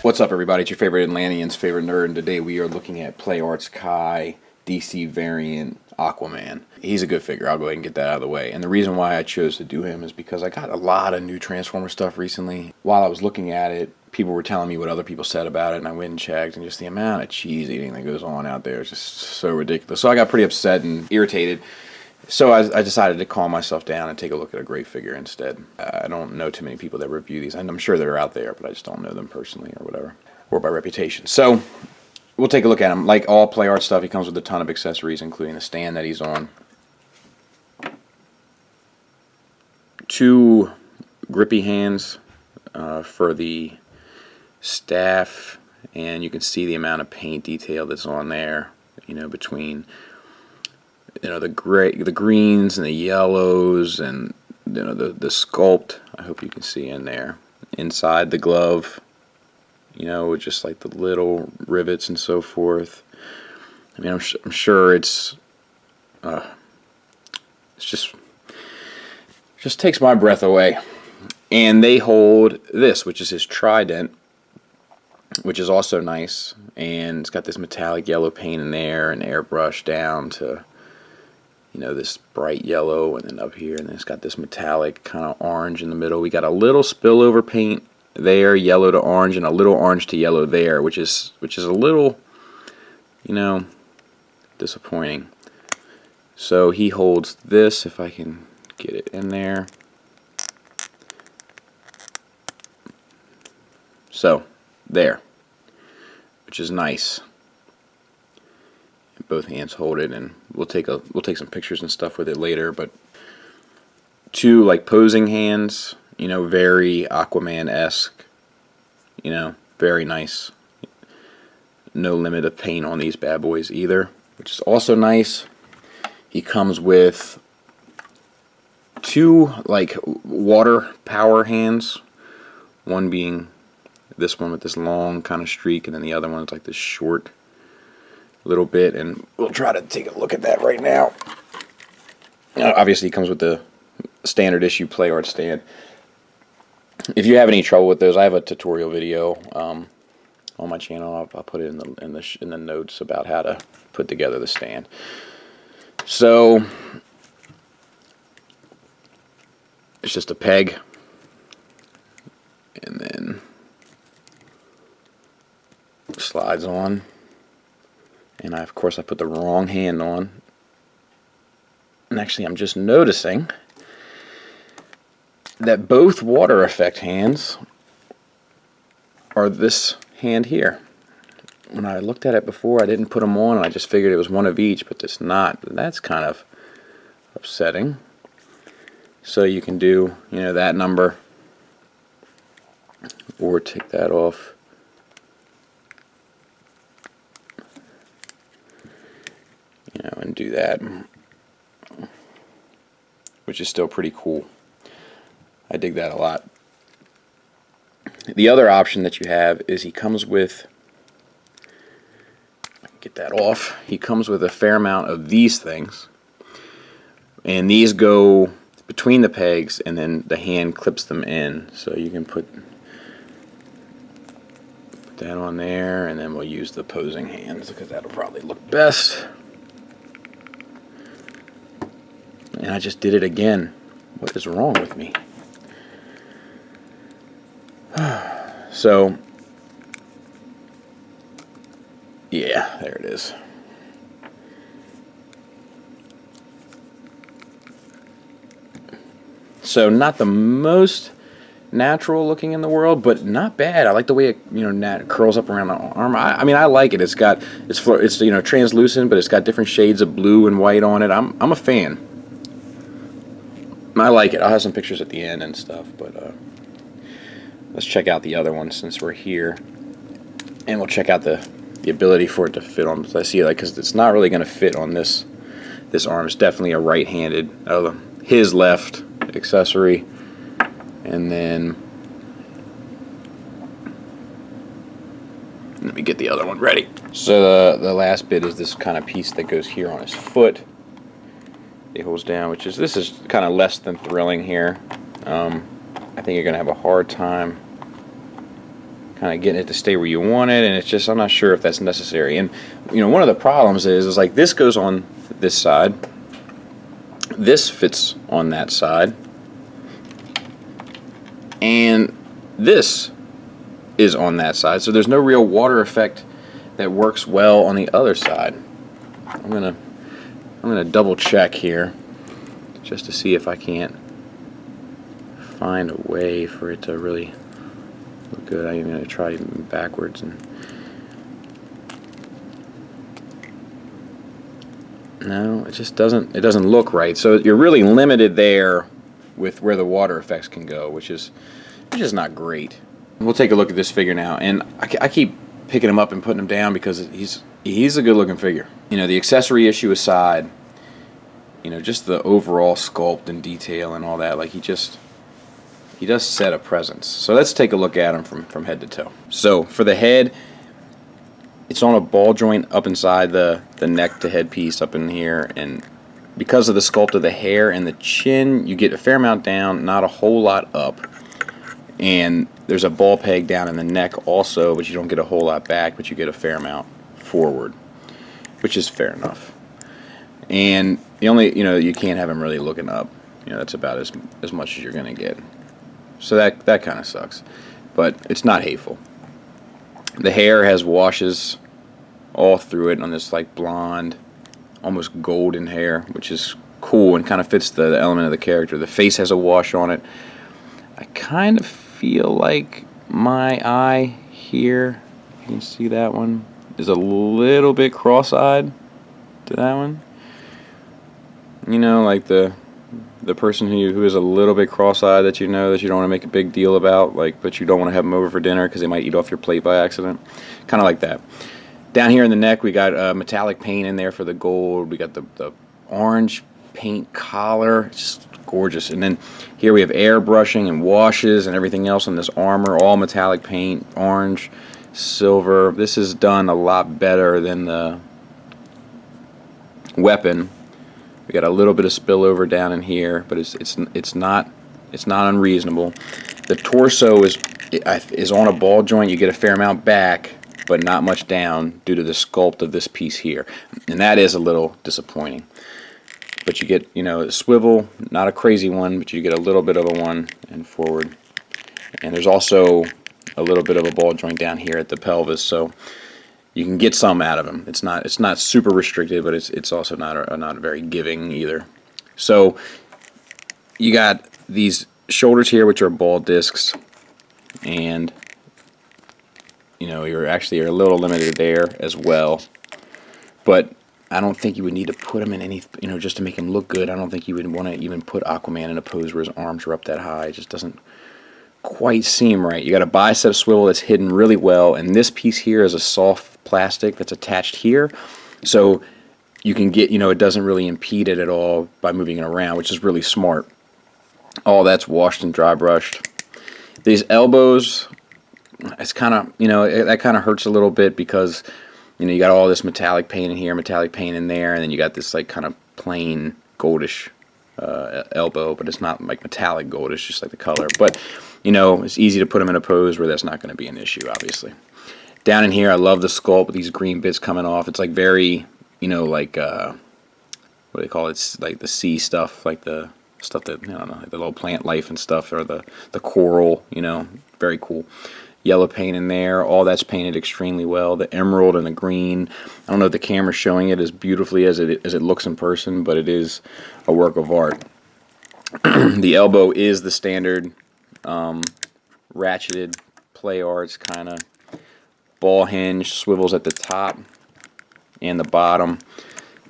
What's up, everybody? It's your favorite Atlantean's favorite nerd, and today we are looking at Play Art's Kai DC variant Aquaman. He's a good figure. I'll go ahead and get that out of the way. And the reason why I chose to do him is because I got a lot of new Transformer stuff recently. While I was looking at it, people were telling me what other people said about it, and I went and checked, and just the amount of cheese eating that goes on out there is just so ridiculous. So I got pretty upset and irritated. So I decided to calm myself down and take a look at a great figure instead. I don't know too many people that review these, and I'm sure they're out there, but I just don't know them personally or whatever, or by reputation. So we'll take a look at him. Like all Play Art stuff, he comes with a ton of accessories, including the stand that he's on, 2 grippy hands for the staff, and you can see the amount of paint detail that's on there, you know, between the greens and the yellows, and the sculpt. I hope you can see in there inside the glove, with just like the little rivets and so forth. I mean, I'm sure it's just takes my breath away. And they hold this, which is his Trident, which is also nice, and it's got this metallic yellow paint in there and airbrush down to this bright yellow, and then up here, and then it's got this metallic kind of orange in the middle. We got a little spillover paint there, yellow to orange, and a little orange to yellow there, which is a little, disappointing. So he holds this, if I can get it in there. So there, which is nice. Both hands hold it, and we'll take some pictures and stuff with it later. But 2 like posing hands, very Aquaman-esque, very nice. No limit of paint on these bad boys either, which is also nice. He comes with 2 like water power hands, one being this one with this long kind of streak, and then the other one is like this short little bit, and we'll try to take a look at that right now. Obviously, it comes with the standard issue Play Art stand. If you have any trouble with those, I have a tutorial video on my channel. I'll put it in the notes about how to put together the stand. So it's just a peg, and then slides on. And of course I put the wrong hand on. And actually I'm just noticing that both water effect hands are this hand here. When I looked at it before, I didn't put them on, and I just figured it was one of each, but it's not. That's kind of upsetting. So you can do, that number, or take that off. And do that, which is still pretty cool. I dig that a lot. The other option that you have is he comes with, get that off, he comes with a fair amount of these things, and these go between the pegs, and then the hand clips them in, so you can put that on there, and then we'll use the posing hands because that'll probably look best. And I just did it again. What is wrong with me? So, yeah, there it is. So not the most natural looking in the world, but not bad. I like the way it curls up around the arm. I mean, I like it. It's translucent, but it's got different shades of blue and white on it. I'm a fan. I like it. I'll have some pictures at the end and stuff, but let's check out the other one since we're here, and we'll check out the the ability for it to fit on. I see, like, because it's not really going to fit on this arm. It's definitely a right-handed, his left accessory, and then let me get the other one ready. So the last bit is this kind of piece that goes here on his foot. It holds down, this is kind of less than thrilling here. I think you're going to have a hard time kind of getting it to stay where you want it, and it's just, I'm not sure if that's necessary. And you know, one of the problems is like this goes on this side, this fits on that side, and this is on that side, so there's no real water effect that works well on the other side. I'm gonna double check here just to see if I can't find a way for it to really look good. I'm gonna try even backwards, and no, it just doesn't look right. So you're really limited there with where the water effects can go, which is not great. We'll take a look at this figure now, and I keep picking him up and putting him down because he's a good looking figure. You know, the accessory issue aside, you know, just the overall sculpt and detail and all that, like he does set a presence. So let's take a look at him from head to toe. So for the head, it's on a ball joint up inside the neck to head piece up in here, and because of the sculpt of the hair and the chin, you get a fair amount down, not a whole lot up. And there's a ball peg down in the neck also, but you don't get a whole lot back, but you get a fair amount forward, which is fair enough. And the only, you know, you can't have him really looking up. You know, that's about as much as you're going to get. So that kind of sucks, but it's not hateful. The hair has washes all through it on this like blonde, almost golden hair, which is cool and kind of fits the element of the character. The face has a wash on it. I kind of feel like my eye here, you can see that one, is a little bit cross-eyed to that one. You know, like the person who is a little bit cross-eyed that you know that you don't want to make a big deal about, like, but you don't want to have them over for dinner because they might eat off your plate by accident. Kind of like that. Down here in the neck, we got metallic paint in there for the gold. We got the orange paint collar. It's just gorgeous. And then here we have airbrushing and washes and everything else on this armor, all metallic paint, orange, silver. This is done a lot better than the weapon. We got a little bit of spillover down in here, but it's not unreasonable. The torso is on a ball joint. You get a fair amount back, but not much down due to the sculpt of this piece here, and that is a little disappointing. But you get, you know, a swivel, not a crazy one, but you get a little bit of a one and forward. And there's also a little bit of a ball joint down here at the pelvis, so you can get some out of him. It's not super restricted, but it's also not very giving either. So you got these shoulders here, which are ball discs, and you know, you're a little limited there as well. But I don't think you would need to put him in any, you know, just to make him look good. I don't think you would want to even put Aquaman in a pose where his arms are up that high. It just doesn't quite seem right. You got a bicep swivel that's hidden really well, and this piece here is a soft plastic that's attached here, so you can get, you know, it doesn't really impede it at all by moving it around, which is really smart. All that's washed and dry brushed. These elbows, it's kind of, you know, that kind of hurts a little bit because, you know, you got all this metallic paint in here, metallic paint in there, and then you got this like kind of plain goldish elbow, but it's not like metallic gold, it's just like the color. But you know, it's easy to put them in a pose where that's not going to be an issue, obviously. Down in here, I love the sculpt with these green bits coming off. It's like very, you know, like what do they call it? It's like the sea stuff, like the stuff that, I don't know, like the little plant life and stuff, or the coral, you know, very cool. Yellow paint in there, all that's painted extremely well. The emerald and the green, I don't know if the camera's showing it as beautifully as it looks in person, but it is a work of art. The elbow is the standard ratcheted play arts kind of ball hinge, swivels at the top and the bottom.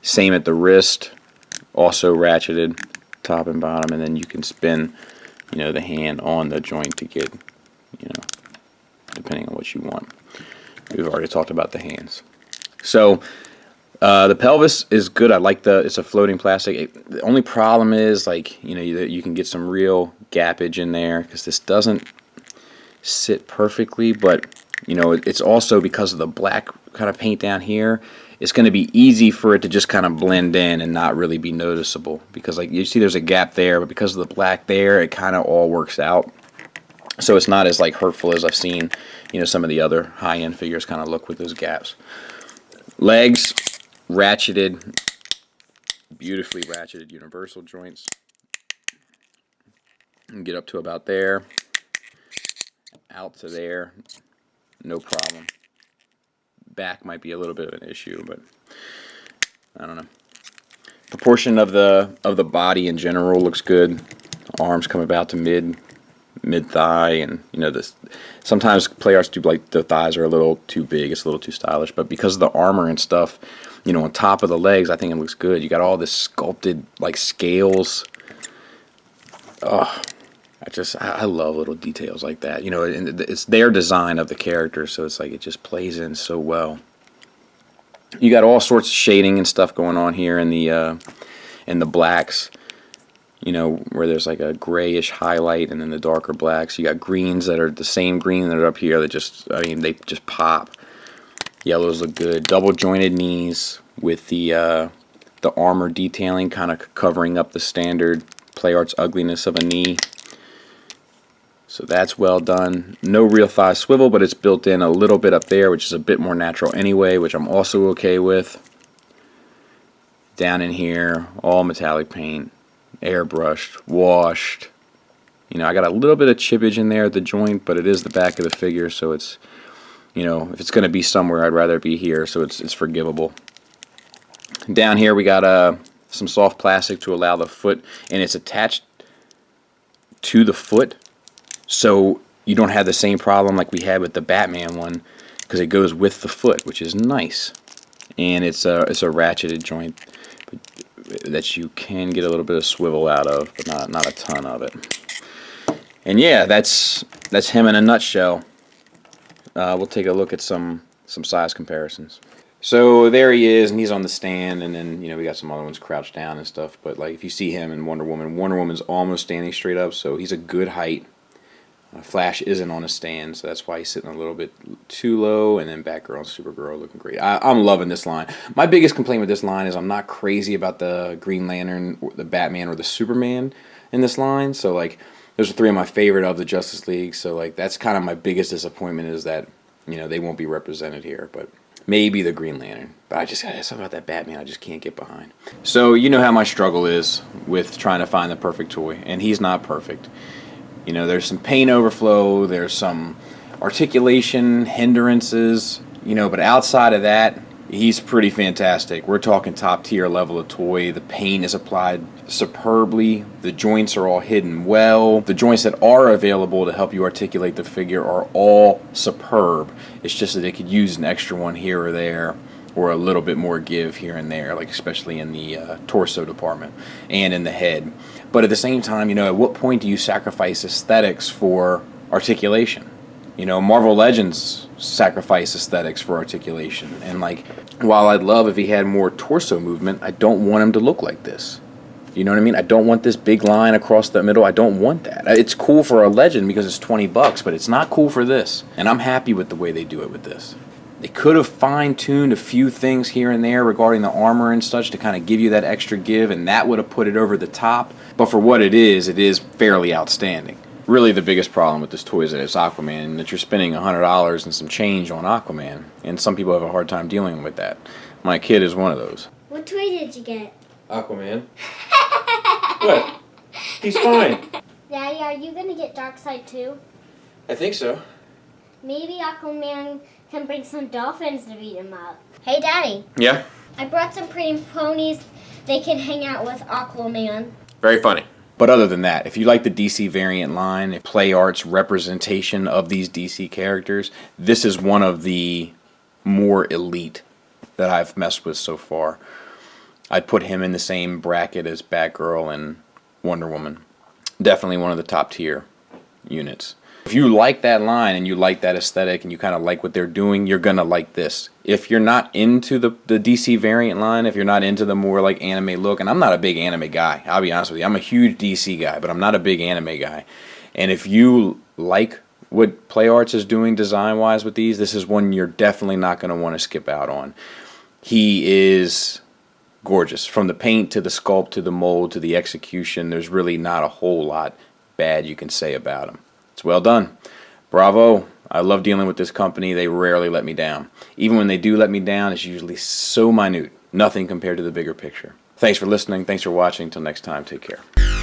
Same at the wrist, also ratcheted top and bottom, and then you can spin, you know, the hand on the joint to get, you know, depending on what you want. We've already talked about the hands. So the pelvis is good. I like it's a floating plastic. The only problem is, like, you can get some real gappage in there because this doesn't sit perfectly, but it's also because of the black kind of paint down here. It's going to be easy for it to just kind of blend in and not really be noticeable, because like you see there's a gap there, but because of the black there, it kind of all works out. So it's not as like hurtful as I've seen some of the other high-end figures kind of look with those gaps. Legs ratcheted, beautifully ratcheted universal joints. And get up to about there, out to there, no problem. Back might be a little bit of an issue, but I don't know. Proportion of the body in general looks good. Arms come about to mid thigh, and this sometimes play arts do, like, the thighs are a little too big, it's a little too stylish, but because of the armor and stuff, on top of the legs, I think it looks good. You got all this sculpted like scales. Oh, I love little details like that. And it's their design of the character, so it's like it just plays in so well. You got all sorts of shading and stuff going on here in the blacks. Where there's like a grayish highlight and then the darker blacks. You got greens that are the same green that are up here that they just pop. Yellows look good. Double jointed knees with the armor detailing kind of covering up the standard play arts ugliness of a knee. So that's well done. No real thigh swivel, but it's built in a little bit up there, which is a bit more natural anyway, which I'm also okay with. Down in here, all metallic paint, airbrushed, washed. I got a little bit of chippage in there at the joint, but it is the back of the figure, so it's, if it's going to be somewhere, I'd rather it be here, so it's forgivable. Down here we got some soft plastic to allow the foot, and it's attached to the foot, so you don't have the same problem like we had with the Batman one, because it goes with the foot, which is nice. And it's a ratcheted joint that you can get a little bit of swivel out of, but not a ton of it. And yeah, that's him in a nutshell. We'll take a look at some size comparisons. So there he is, and he's on the stand, and then we got some other ones crouched down and stuff. But like if you see him in Wonder Woman's almost standing straight up, so he's a good height. Flash isn't on a stand, so that's why he's sitting a little bit too low, and then Batgirl and Supergirl looking great. I'm loving this line. My biggest complaint with this line is I'm not crazy about the Green Lantern, the Batman, or the Superman in this line. So like those are three of my favorite of the Justice League, so like that's kind of my biggest disappointment, is that they won't be represented here, but maybe the Green Lantern. But something about that Batman I just can't get behind. So how my struggle is with trying to find the perfect toy, and he's not perfect. There's some paint overflow, there's some articulation hindrances, but outside of that, he's pretty fantastic. We're talking top tier level of toy. The paint is applied superbly. The joints are all hidden well. The joints that are available to help you articulate the figure are all superb. It's just that they could use an extra one here or there, or a little bit more give here and there, like especially in the torso department and in the head. But at the same time, at what point do you sacrifice aesthetics for articulation? Marvel Legends sacrifice aesthetics for articulation. And like, while I'd love if he had more torso movement, I don't want him to look like this. You know what I mean? I don't want this big line across the middle. I don't want that. It's cool for a Legend because it's $20, but it's not cool for this. And I'm happy with the way they do it with this. They could have fine-tuned a few things here and there regarding the armor and such to kind of give you that extra give, and that would have put it over the top. But for what it is fairly outstanding. Really, the biggest problem with this toy is that it's Aquaman, and that you're spending $100 and some change on Aquaman, and some people have a hard time dealing with that. My kid is one of those. What toy did you get? Aquaman. What? He's fine. Daddy, are you going to get Darkseid too? I think so. Maybe Aquaman can bring some dolphins to beat him up. Hey, Daddy. Yeah? I brought some pretty ponies. They can hang out with Aquaman. Very funny. But other than that, if you like the DC variant line, Play Art's representation of these DC characters, this is one of the more elite that I've messed with so far. I'd put him in the same bracket as Batgirl and Wonder Woman. Definitely one of the top tier units. If you like that line and you like that aesthetic and you kind of like what they're doing, you're going to like this. If you're not into the DC variant line, if you're not into the more like anime look, and I'm not a big anime guy, I'll be honest with you. I'm a huge DC guy, but I'm not a big anime guy. And if you like what PlayArts is doing design-wise with these, this is one you're definitely not going to want to skip out on. He is gorgeous. From the paint to the sculpt to the mold to the execution, there's really not a whole lot bad you can say about him. It's well done. Bravo. I love dealing with this company. They rarely let me down. Even when they do let me down, it's usually so minute. Nothing compared to the bigger picture. Thanks for listening. Thanks for watching. Until next time, take care.